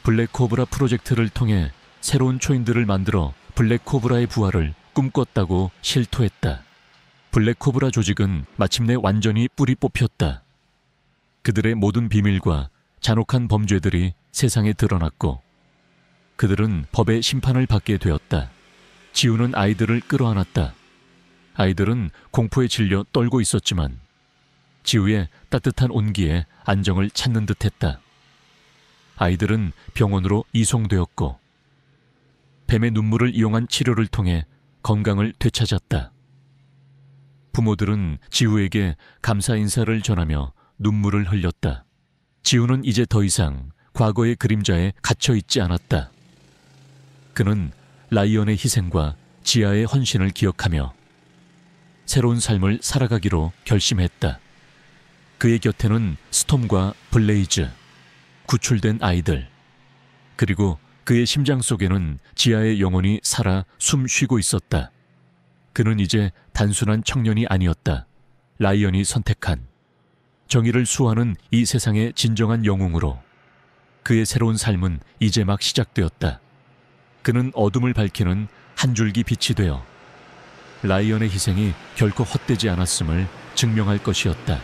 블랙 코브라 프로젝트를 통해 새로운 초인들을 만들어 블랙 코브라의 부활을 꿈꿨다고 실토했다. 블랙 코브라 조직은 마침내 완전히 뿌리 뽑혔다. 그들의 모든 비밀과 잔혹한 범죄들이 세상에 드러났고 그들은 법의 심판을 받게 되었다. 지우는 아이들을 끌어안았다. 아이들은 공포에 질려 떨고 있었지만 지우의 따뜻한 온기에 안정을 찾는 듯했다. 아이들은 병원으로 이송되었고 뱀의 눈물을 이용한 치료를 통해 건강을 되찾았다. 부모들은 지우에게 감사 인사를 전하며 눈물을 흘렸다. 지우는 이제 더 이상 과거의 그림자에 갇혀 있지 않았다. 그는 라이언의 희생과 지아의 헌신을 기억하며 새로운 삶을 살아가기로 결심했다. 그의 곁에는 스톰과 블레이즈, 구출된 아이들, 그리고 그의 심장 속에는 지아의 영혼이 살아 숨 쉬고 있었다. 그는 이제 단순한 청년이 아니었다. 라이언이 선택한 정의를 수호하는 이 세상의 진정한 영웅으로 그의 새로운 삶은 이제 막 시작되었다. 그는 어둠을 밝히는 한 줄기 빛이 되어 라이언의 희생이 결코 헛되지 않았음을 증명할 것이었다.